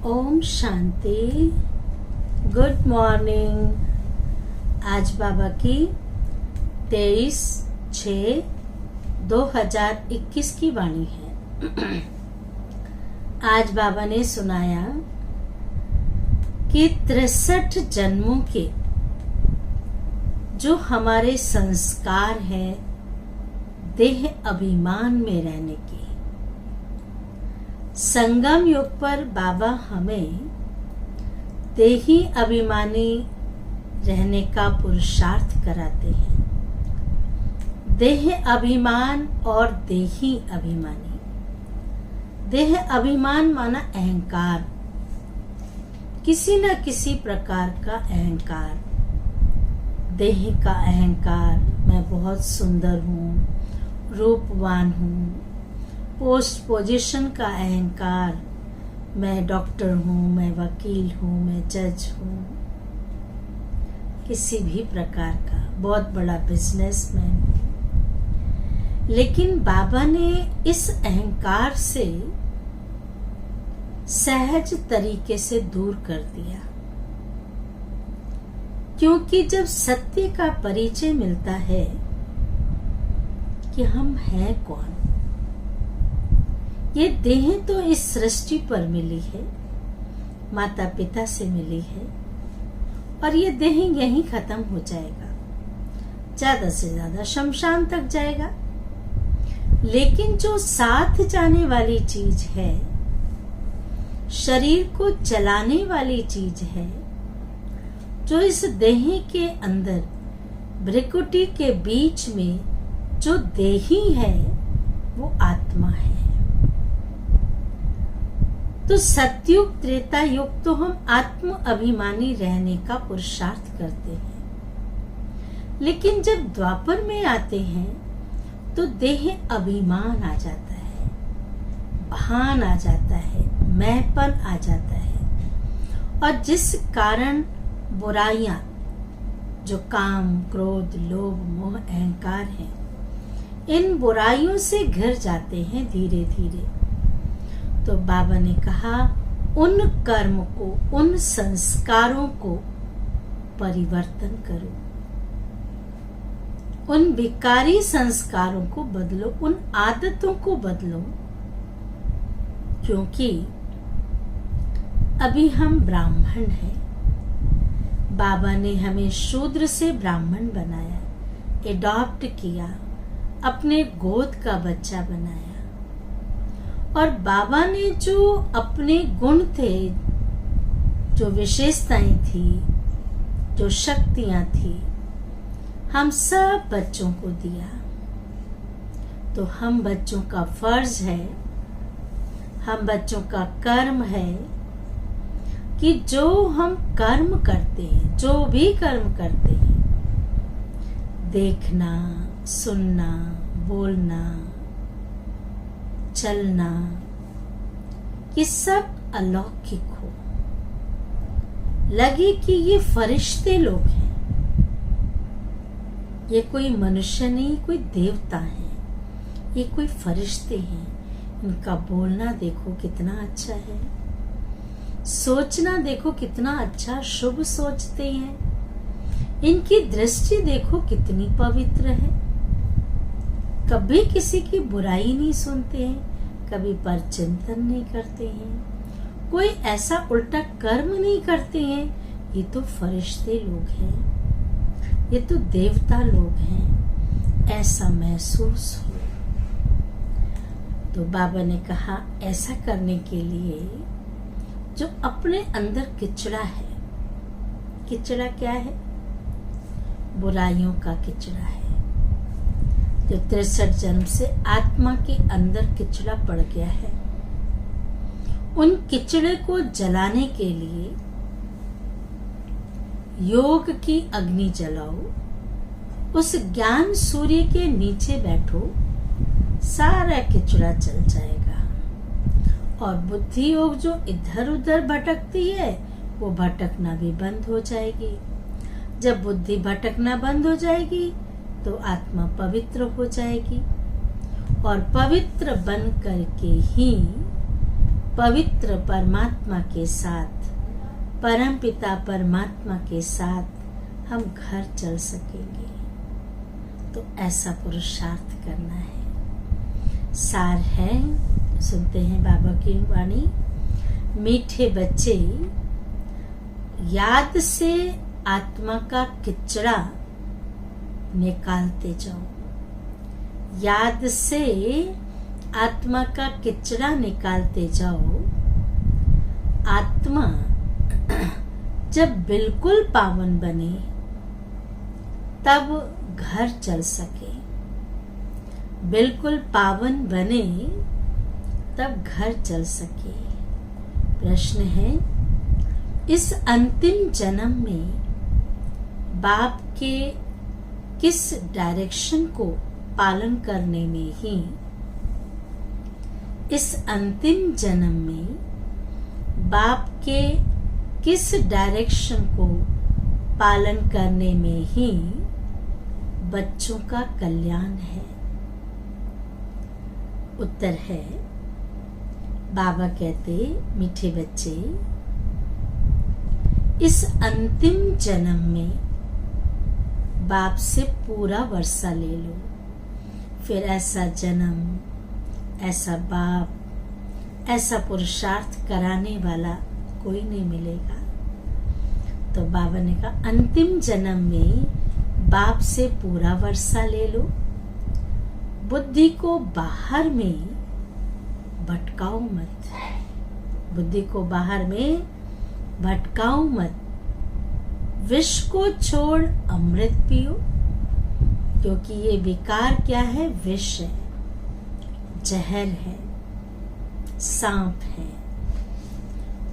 Om Shanti. Good morning. आज बाबा की 23/6/2021 की वाणी है। आज बाबा ने सुनाया कि 63 जन्मों के जो हमारे संस्कार है देह अभिमान में रहने के, संगम युग पर बाबा हमें देही अभिमानी रहने का पुरुषार्थ कराते हैं। देह अभिमान और देही अभिमानी। देह अभिमान माना अहंकार, किसी न किसी प्रकार का अहंकार। देह का अहंकार, मैं बहुत सुंदर हूँ, रूपवान हूँ। पोस्ट पोजीशन का अहंकार, मैं डॉक्टर हूँ, मैं वकील हूँ, मैं जज हूँ, किसी भी प्रकार का बहुत बड़ा बिजनेसमैन हूँ। लेकिन बाबा ने इस अहंकार से सहज तरीके से दूर कर दिया, क्योंकि जब सत्य का परिचय मिलता है कि हम हैं कौन। ये देह तो इस सृष्टि पर मिली है, माता पिता से मिली है, और ये देह यहीं खत्म हो जाएगा, ज्यादा से ज्यादा शमशान तक जाएगा। लेकिन जो साथ जाने वाली चीज है, शरीर को चलाने वाली चीज है, जो इस देह के अंदर भ्रिकुटी के बीच में जो देही है, वो आत्मा है। तो सतयुग त्रेता युग तो हम आत्म अभिमानी रहने का पुरुषार्थ करते हैं। लेकिन जब द्वापर में आते हैं तो देह अभिमान आ जाता है, भान आ जाता है, मैंपन आ जाता है, और जिस कारण बुराइयां, जो काम, क्रोध, लोभ, मोह, अहंकार हैं, इन बुराइयों से घिर जाते हैं धीरे धीरे। तो बाबा ने कहा, उन कर्म को, उन संस्कारों को परिवर्तन करो, उन विकारी संस्कारों को बदलो, उन आदतों को बदलो, क्योंकि अभी हम ब्राह्मण हैं। बाबा ने हमें शूद्र से ब्राह्मण बनाया, एडॉप्ट किया, अपने गोद का बच्चा बनाया। और बाबा ने जो अपने गुण थे, जो विशेषताएं थी, जो शक्तियां थी, हम सब बच्चों को दिया। तो हम बच्चों का फर्ज है, हम बच्चों का कर्म है कि जो हम कर्म करते हैं, जो भी कर्म करते हैं, देखना, सुनना, बोलना, चलना, ये सब अलौकिक हो, लगे कि ये फरिश्ते लोग हैं, ये कोई मनुष्य नहीं, कोई देवता है, ये कोई फरिश्ते हैं। इनका बोलना देखो कितना अच्छा है, सोचना देखो कितना अच्छा, शुभ सोचते हैं, इनकी दृष्टि देखो कितनी पवित्र है, कभी किसी की बुराई नहीं सुनते हैं, कभी परचिंतन नहीं करते हैं, कोई ऐसा उल्टा कर्म नहीं करते हैं। ये तो फरिश्ते लोग हैं, ये तो देवता लोग हैं, ऐसा महसूस हो। तो बाबा ने कहा, ऐसा करने के लिए जो अपने अंदर किचड़ा है, किचड़ा क्या है? बुराइयों का किचड़ा है, जो 63 जन्म से आत्मा के अंदर किचड़ा पड़ गया है। उन किचड़े को जलाने के लिए योग की अग्नि जलाओ, उस ज्ञान सूर्य के नीचे बैठो, सारा किचड़ा जल जाएगा। और बुद्धि योग जो इधर उधर भटकती है, वो भटकना भी बंद हो जाएगी। जब बुद्धि भटकना बंद हो जाएगी तो आत्मा पवित्र हो जाएगी, और पवित्र बन करके ही पवित्र परमात्मा के साथ, परमपिता परमात्मा के साथ हम घर चल सकेंगे। तो ऐसा पुरुषार्थ करना है। सार है, सुनते हैं बाबा की वाणी। मीठे बच्चे, याद से आत्मा का किचड़ा निकालते जाओ। याद से आत्मा का किचड़ा निकालते जाओ। आत्मा जब बिल्कुल पावन बने तब घर चल सके। बिल्कुल पावन बने तब घर चल सके। प्रश्न है, इस अंतिम जन्म में बाप के किस डायरेक्शन को पालन करने में ही, इस अंतिम जन्म में बाप के किस डायरेक्शन को पालन करने में ही बच्चों का कल्याण है? उत्तर है, बाबा कहते, मीठे बच्चे, इस अंतिम जन्म में बाप से पूरा वर्षा ले लो। फिर ऐसा जन्म, ऐसा बाप, ऐसा पुरुषार्थ कराने वाला कोई नहीं मिलेगा। तो बाबा ने कहा, अंतिम जन्म में बाप से पूरा वर्षा ले लो। बुद्धि को बाहर में भटकाओ मत। बुद्धि को बाहर में भटकाओ मत। विष को छोड़ अमृत पियो, क्योंकि ये विकार क्या है? विष है, जहर है, सांप है,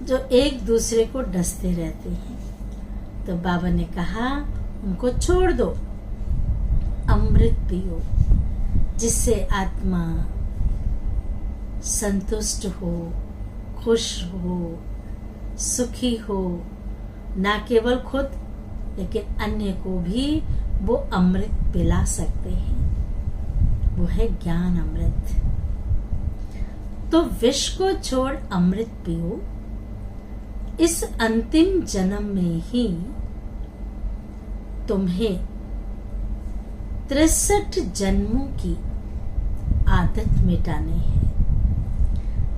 जो एक दूसरे को डसते रहते हैं। तो बाबा ने कहा, उनको छोड़ दो, अमृत पियो, जिससे आत्मा संतुष्ट हो, खुश हो, सुखी हो। ना केवल खुद, लेकिन अन्य को भी वो अमृत पिला सकते हैं। वो है ज्ञान अमृत। तो विष को छोड़ अमृत पियो। इस अंतिम जन्म में ही तुम्हें 63 जन्मों की आदत मिटानी है।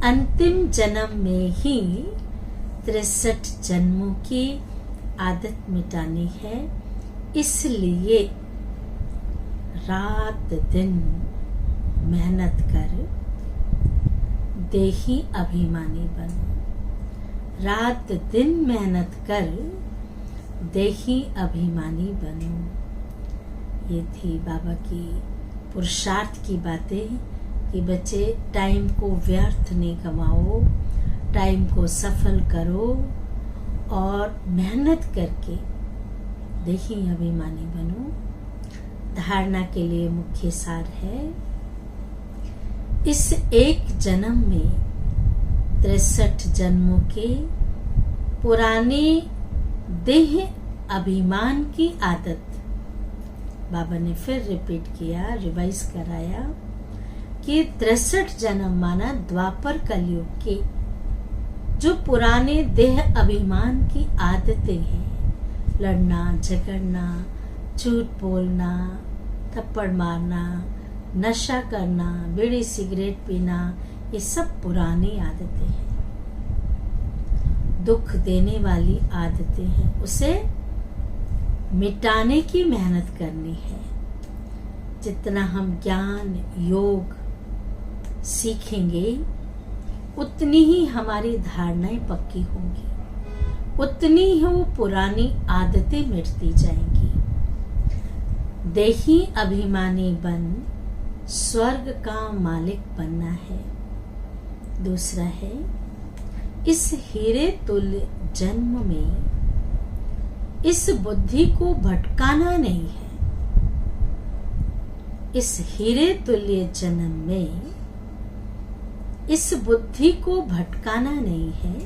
अंतिम जन्म में ही 63 जन्मों की आदत मिटानी है। इसलिए रात दिन मेहनत कर देही अभिमानी बनो। रात दिन मेहनत कर देही अभिमानी बनो। ये थी बाबा की पुरुषार्थ की बातें कि बच्चे टाइम को व्यर्थ नहीं गवाओ, टाइम को सफल करो और मेहनत करके देही अभिमानी बनो। धारणा के लिए मुख्य सार है, इस एक जन्म में 63 जन्मों के पुराने देह अभिमान की आदत, बाबा ने फिर रिपीट किया, रिवाइज कराया कि 63 जन्म माना द्वापर कलयुग के जो पुराने देह अभिमान की आदतें हैं, लड़ना झगड़ना, झूठ बोलना, थप्पड़ मारना, नशा करना, बीड़ी सिगरेट पीना, ये सब पुरानी आदतें हैं, दुख देने वाली आदतें हैं। उसे मिटाने की मेहनत करनी है। जितना हम ज्ञान योग सीखेंगे उतनी ही हमारी धारणाएं पक्की होंगी, उतनी ही वो पुरानी आदतें मिटती जाएंगी। देही अभिमानी बन स्वर्ग का मालिक बनना है। दूसरा है, इस हीरे तुल्य जन्म में इस बुद्धि को भटकाना नहीं है। इस हीरे तुल्य जन्म में इस बुद्धि को भटकाना नहीं है,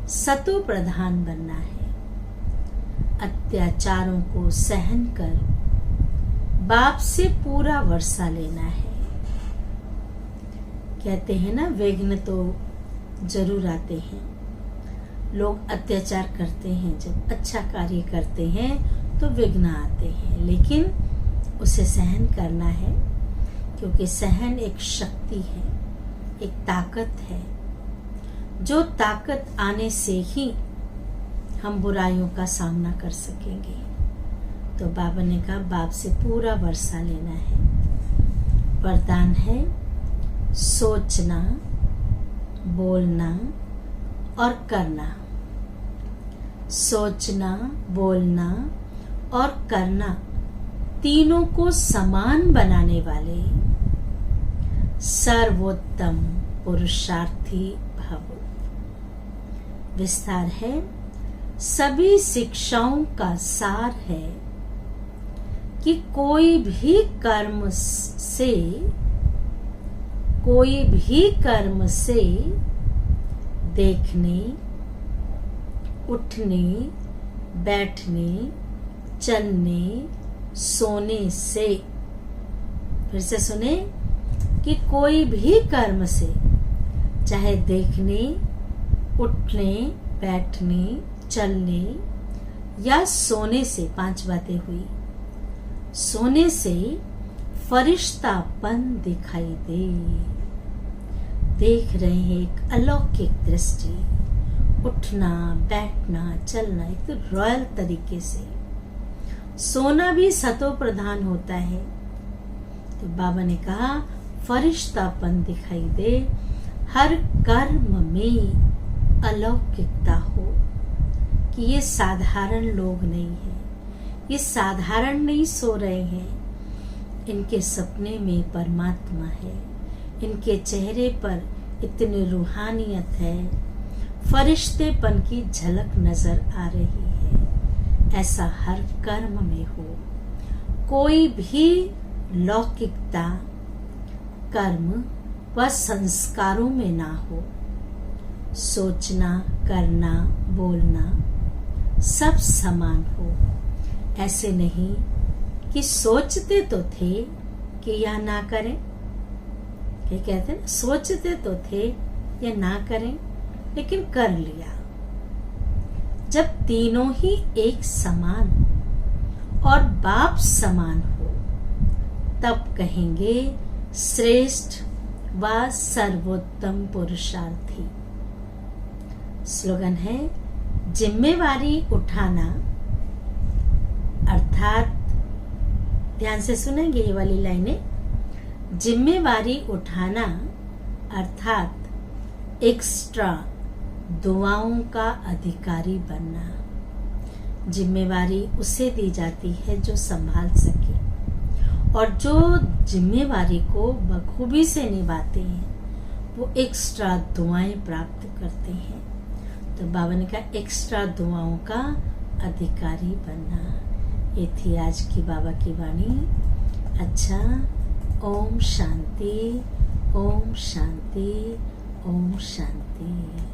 सतो प्रधान बनना है। अत्याचारों को सहन कर बाप से पूरा वर्षा लेना है। कहते हैं ना, विघ्न तो जरूर आते हैं। लोग अत्याचार करते हैं, जब अच्छा कार्य करते हैं तो विघ्न आते हैं, लेकिन उसे सहन करना है, क्योंकि सहन एक शक्ति है, एक ताकत है। जो ताकत आने से ही हम बुराइयों का सामना कर सकेंगे। तो बाबा ने कहा बाप से पूरा वर्षा लेना है। वरदान है सोचना, बोलना और करना। सोचना, बोलना और करना तीनों को समान बनाने वाले सर्वोत्तम पुरुषार्थी भव। विस्तार है, सभी शिक्षाओं का सार है कि कोई भी कर्म से देखने, उठने, बैठने, चलने, सोने से, फिर से सुने, कि कोई भी कर्म से, चाहे देखने, उठने, बैठने, चलने या सोने से, 5 बातें हुई, सोने से फरिश्तापन दिखाई दे। देख रहे हैं एक अलौकिक दृष्टि, उठना, बैठना, चलना एक तो रॉयल तरीके से। सोना भी सतो प्रधान होता है। तो बाबा ने कहा फरिश्तापन दिखाई दे, हर कर्म में अलौकिकता हो, कि ये साधारण लोग नहीं है, ये साधारण नहीं सो रहे हैं, इनके सपने में परमात्मा है, इनके चेहरे पर इतनी रूहानियत है, फरिश्तेपन की झलक नजर आ रही है। ऐसा हर कर्म में हो, कोई भी लौकिकता कर्म व संस्कारों में ना हो। सोचना, करना, बोलना सब समान हो। ऐसे नहीं कि सोचते तो थे कि यह ना करें, ये कहते हैं सोचते तो थे या ना करें, लेकिन कर लिया। जब तीनों ही एक समान और बाप समान हो, तब कहेंगे श्रेष्ठ व सर्वोत्तम पुरुषार्थी। स्लोगन है, जिम्मेवारी उठाना, अर्थात ध्यान से सुनेंगे ये वाली लाइनें, जिम्मेवारी उठाना अर्थात एक्स्ट्रा दुआओं का अधिकारी बनना। जिम्मेवारी उसे दी जाती है जो संभाल सके, और जो जिम्मेवारी को बखूबी से निभाते हैं वो एक्स्ट्रा दुआएं प्राप्त करते हैं। तो बाबा ने कहा एक्स्ट्रा दुआओं का अधिकारी बनना। ये थी आज की बाबा की वाणी। अच्छा, ओम शांति, ओम शांति, ओम शांति।